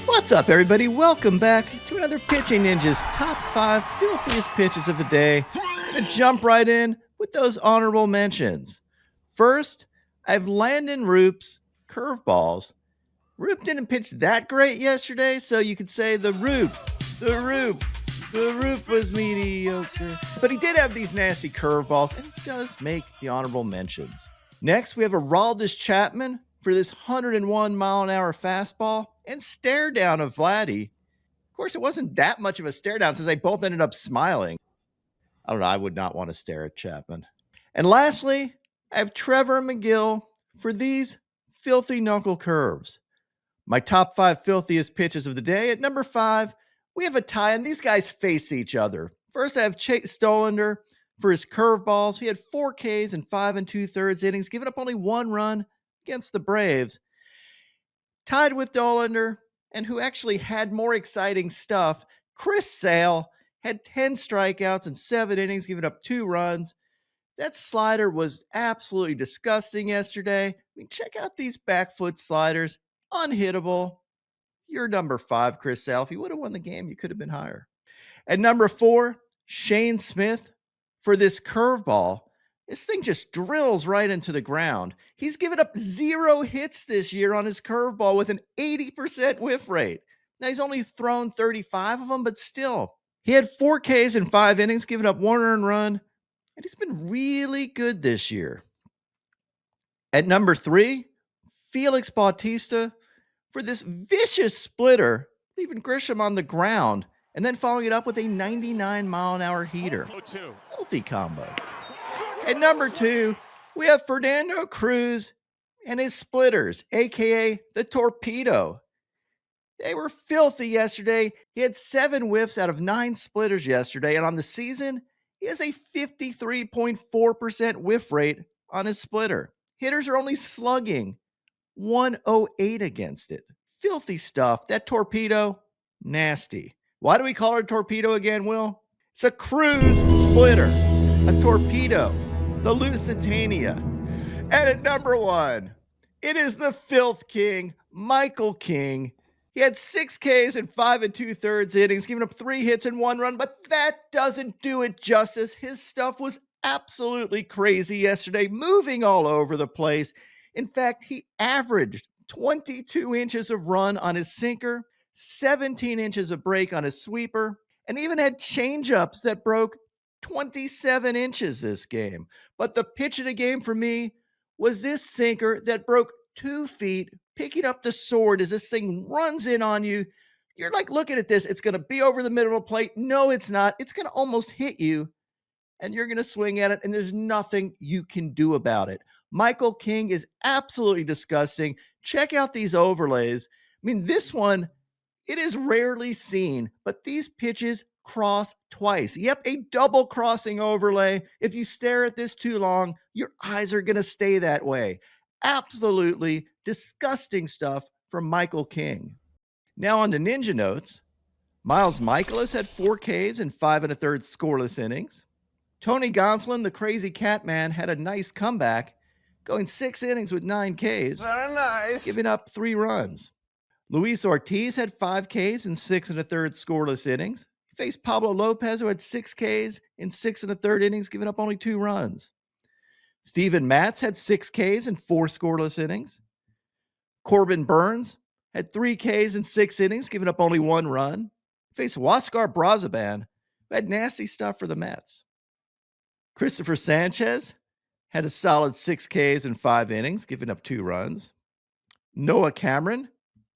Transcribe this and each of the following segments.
What's up, everybody? Welcome back to another Pitching Ninja's Top 5 Filthiest Pitches of the Day. I'm going to jump right in with those honorable mentions. First, I have Landen Roupp's curveballs. Roupp didn't pitch that great yesterday, so you could say the Roupp was mediocre. But he did have these nasty curveballs, and he does make the honorable mentions. Next, we have Aroldis Chapman for this 101 mile an hour fastball and stare down of Vladdy. Of course, it wasn't that much of a stare down since they both ended up smiling. I don't know. I would not want to stare at Chapman. And lastly, I have Trevor Megill for these filthy knuckle curves. My top 5 filthiest pitches of the day. At number 5, we have a tie, and these guys face each other. First, I have Dollander for his curveballs. He had 4 Ks in 5 2/3 innings, giving up only 1 run against the Braves. Tied with Dollander, and who actually had more exciting stuff, Chris Sale had 10 strikeouts in 7 innings, giving up 2 runs. That slider was absolutely disgusting yesterday. I mean, check out these back foot sliders. Unhittable. You're number 5, Chris Sale. If you would have won the game, you could have been higher. At number 4, Shane Smith for this curveball. This thing just drills right into the ground. He's given up 0 hits this year on his curveball with an 80% whiff rate. Now, he's only thrown 35 of them, but still. He had 4 Ks in 5 innings, giving up 1 earned run, and he's been really good this year. At number 3, Felix Bautista for this vicious splitter, leaving Grisham on the ground, and then following it up with a 99 mile an hour heater. Healthy combo. At number 2, we have Fernando Cruz and his splitters, aka the Torpedo. They were filthy yesterday. He had 7 whiffs out of 9 splitters yesterday, and on the season, he has a 53.4% whiff rate on his splitter. Hitters are only slugging 108 against it. Filthy stuff. That Torpedo, nasty. Why do we call her Torpedo again, Will? It's a Cruz splitter, a Torpedo, the Lusitania. And at number 1, it is the Filth King, Michael King. He had 6 Ks in 5 2/3 innings, giving up 3 hits and 1 run, but that doesn't do it justice. His stuff was absolutely crazy yesterday, moving all over the place. In fact, he averaged 22 inches of run on his sinker, 17 inches of break on his sweeper, and even had changeups that broke 27 inches this game. But the pitch of the game for me was this sinker that broke 2 feet, picking up the sword as this thing runs in on you. You're like looking at this. It's going to be over the middle of the plate. No, it's not. It's going to almost hit you, and you're going to swing at it, and there's nothing you can do about it. Michael King is absolutely disgusting. Check out these overlays. I mean, this one, it is rarely seen, but these pitches cross twice. Yep, a double crossing overlay. If you stare at this too long, your eyes are going to stay that way. Absolutely disgusting stuff from Michael King. Now on to Ninja Notes. Miles Mikolas had 4 Ks in 5 1/3 scoreless innings. Tony Gonsolin, the crazy cat man, had a nice comeback, going 6 innings with 9 Ks. Very nice. Giving up 3 runs. Luis Ortiz had 5 Ks in 6 1/3 scoreless innings. He faced Pablo Lopez, who had 6 Ks in 6 1/3 innings, giving up only 2 runs. Steven Matz had 6 Ks in 4 scoreless innings. Corbin Burns had 3 Ks in 6 innings, giving up only 1 run. He faced Huascar Brazaban, who had nasty stuff for the Mets. Christopher Sanchez had a solid 6 Ks in 5 innings, giving up 2 runs. Noah Cameron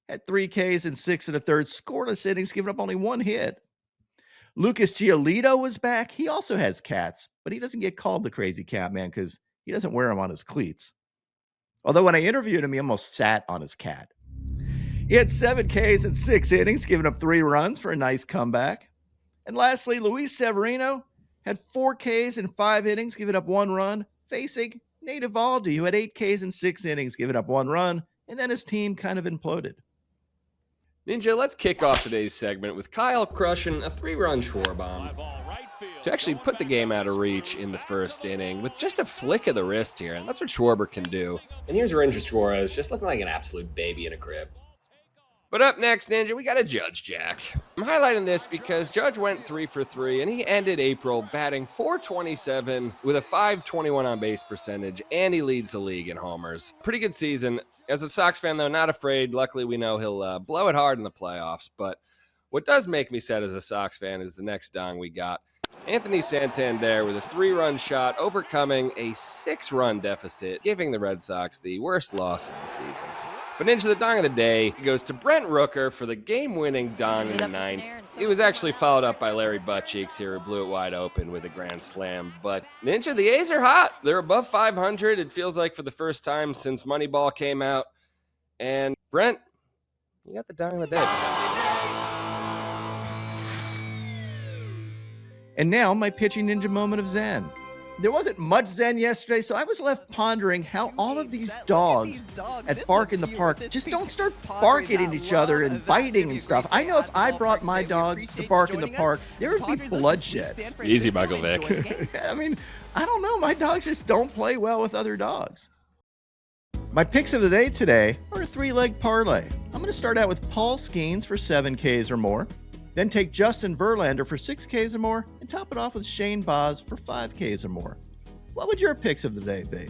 had 3 Ks in 6 1/3 scoreless innings, giving up only 1 hit. Lucas Giolito was back. He also has cats, but he doesn't get called the crazy cat man because he doesn't wear them on his cleats. Although when I interviewed him, he almost sat on his cat. He had 7 Ks in 6 innings, giving up 3 runs for a nice comeback. And lastly, Luis Severino had 4 Ks in 5 innings, giving up 1 run, facing Eovaldi, who had 8 Ks in 6 innings, giving up 1 run, and then his team kind of imploded. Ninja, let's kick off today's segment with Kyle crushing a 3-run Schwarber bomb to actually put the game out of reach in the first inning with just a flick of the wrist here, and that's what Schwarber can do. And here's Ranger Suarez just looking like an absolute baby in a crib. But up next, Ninja, we got a Judge Jack. I'm highlighting this because Judge went 3 for 3, and he ended April batting .427 with a .521 on base percentage, and he leads the league in homers. Pretty good season. As a Sox fan, though, not afraid. Luckily, we know he'll blow it hard in the playoffs. But what does make me sad as a Sox fan is the next dong we got. Anthony Santander with a 3-run shot, overcoming a 6-run deficit, giving the Red Sox the worst loss of the season. But Ninja, the dong of the day goes to Brent Rooker for the game-winning dong in the 9th. It was actually followed up by Larry Buttcheeks here, who blew it wide open with a grand slam. But Ninja, the A's are hot. They're above 500. It feels like for the first time since Moneyball came out. And Brent, you got the dong of the day. And now, my pitching ninja moment of zen. There wasn't much zen yesterday, so I was left pondering how all of these dogs at Bark in the Park just don't start barking at each other and biting and stuff. I know if I brought my dogs to Bark in the Park, there would be bloodshed. Easy, Michael Vick. I mean, I don't know. My dogs just don't play well with other dogs. My picks of the day today are a 3-leg parlay. I'm going to start out with Paul Skeens for 7 Ks or more. Then take Justin Verlander for 6 Ks or more, and top it off with Shane Baz for 5 Ks or more. What would your picks of the day be?